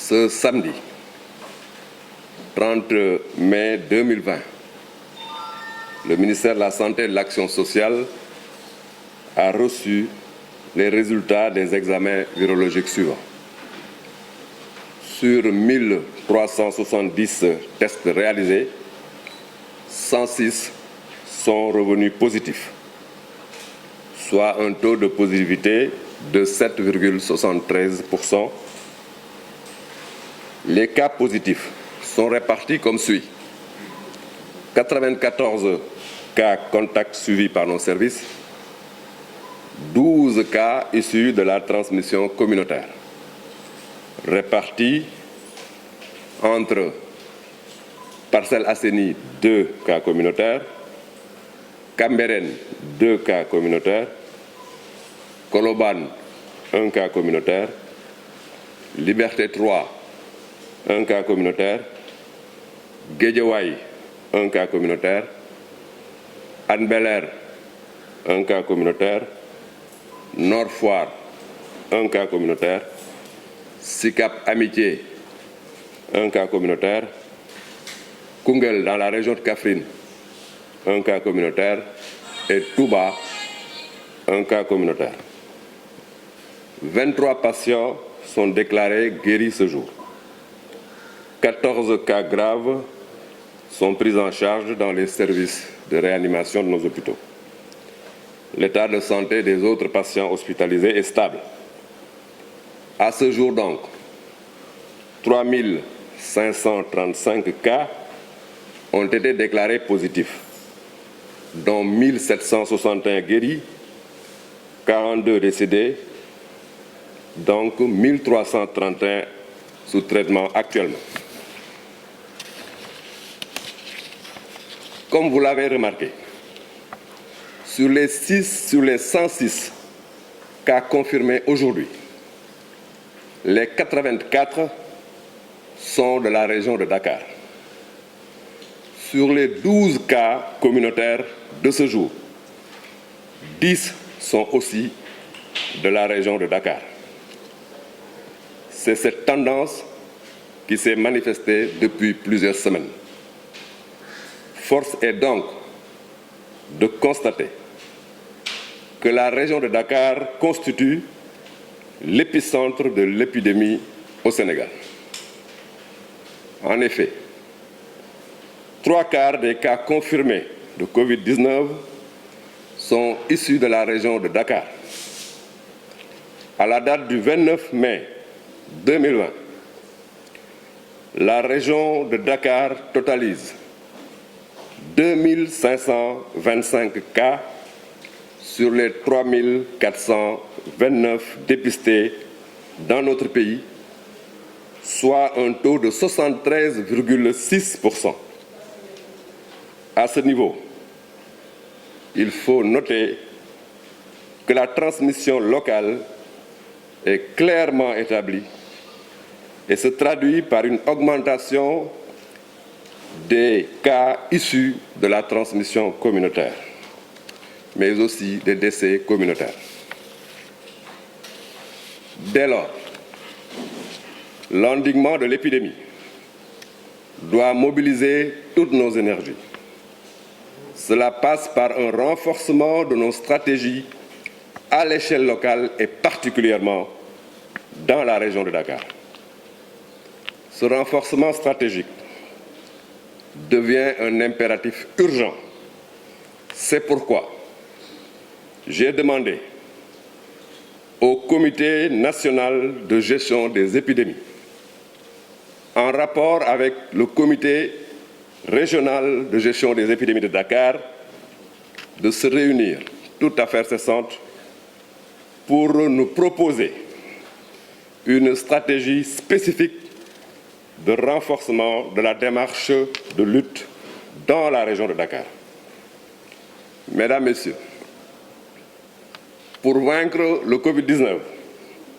Ce samedi 30 mai 2020, le ministère de la Santé et de l'Action sociale a reçu les résultats des examens virologiques suivants. Sur 1370 tests réalisés, 106 sont revenus positifs, soit un taux de positivité de 7,73%. Les cas positifs sont répartis comme suit. 94 cas contacts suivis par nos services, 12 cas issus de la transmission communautaire, répartis entre Parcelles Assainies, 2 cas communautaires, Cambérène, 2 cas communautaires, Colobane, 1 cas communautaire, Liberté 3, 1 cas communautaire, Guédiawaye, 1 cas communautaire, Hann Bel-Air, 1 cas communautaire, Nord Foire, 1 cas communautaire, Sicap Amitié, 1 cas communautaire, Koungheul dans la région de Kaffrine, 1 cas communautaire et Touba, 1 cas communautaire. 23 patients sont déclarés guéris ce jour. 14 cas graves sont pris en charge dans les services de réanimation de nos hôpitaux. L'état de santé des autres patients hospitalisés est stable. À ce jour donc, 3535 cas ont été déclarés positifs, dont 1761 guéris, 42 décédés, donc 1331 sous traitement actuellement. Comme vous l'avez remarqué, sur les 106 cas confirmés aujourd'hui, les 84 sont de la région de Dakar. Sur les 12 cas communautaires de ce jour, 10 sont aussi de la région de Dakar. C'est cette tendance qui s'est manifestée depuis plusieurs semaines. Force est donc de constater que la région de Dakar constitue l'épicentre de l'épidémie au Sénégal. En effet, 3/4 des cas confirmés de Covid-19 sont issus de la région de Dakar. À la date du 29 mai 2020, la région de Dakar totalise 2525 cas sur les 3429 dépistés dans notre pays, soit un taux de 73,6%. À ce niveau, il faut noter que la transmission locale est clairement établie et se traduit par une augmentation des cas issus de la transmission communautaire, mais aussi des décès communautaires. Dès lors, l'endiguement de l'épidémie doit mobiliser toutes nos énergies. Cela passe par un renforcement de nos stratégies à l'échelle locale et particulièrement dans la région de Dakar. Ce renforcement stratégique devient un impératif urgent. C'est pourquoi j'ai demandé au Comité national de gestion des épidémies, en rapport avec le Comité régional de gestion des épidémies de Dakar, de se réunir toute affaire cessante pour nous proposer une stratégie spécifique de renforcement de la démarche de lutte dans la région de Dakar. Mesdames, Messieurs, pour vaincre le Covid-19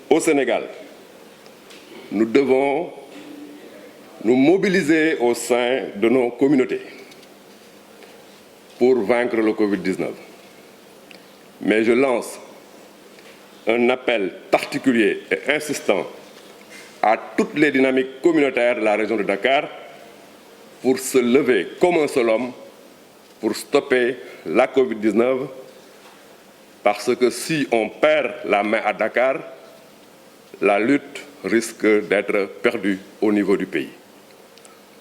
au Sénégal, nous devons nous mobiliser au sein de nos communautés pour vaincre le Covid-19. Mais je lance un appel particulier et insistant à toutes les dynamiques communautaires de la région de Dakar pour se lever comme un seul homme pour stopper la Covid-19, parce que si on perd la main à Dakar, la lutte risque d'être perdue au niveau du pays.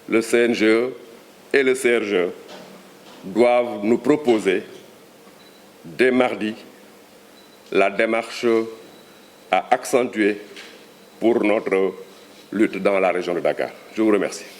Le CNGE et le CRGE doivent nous proposer dès mardi la démarche à accentuer pour notre lutte dans la région de Dakar. Je vous remercie.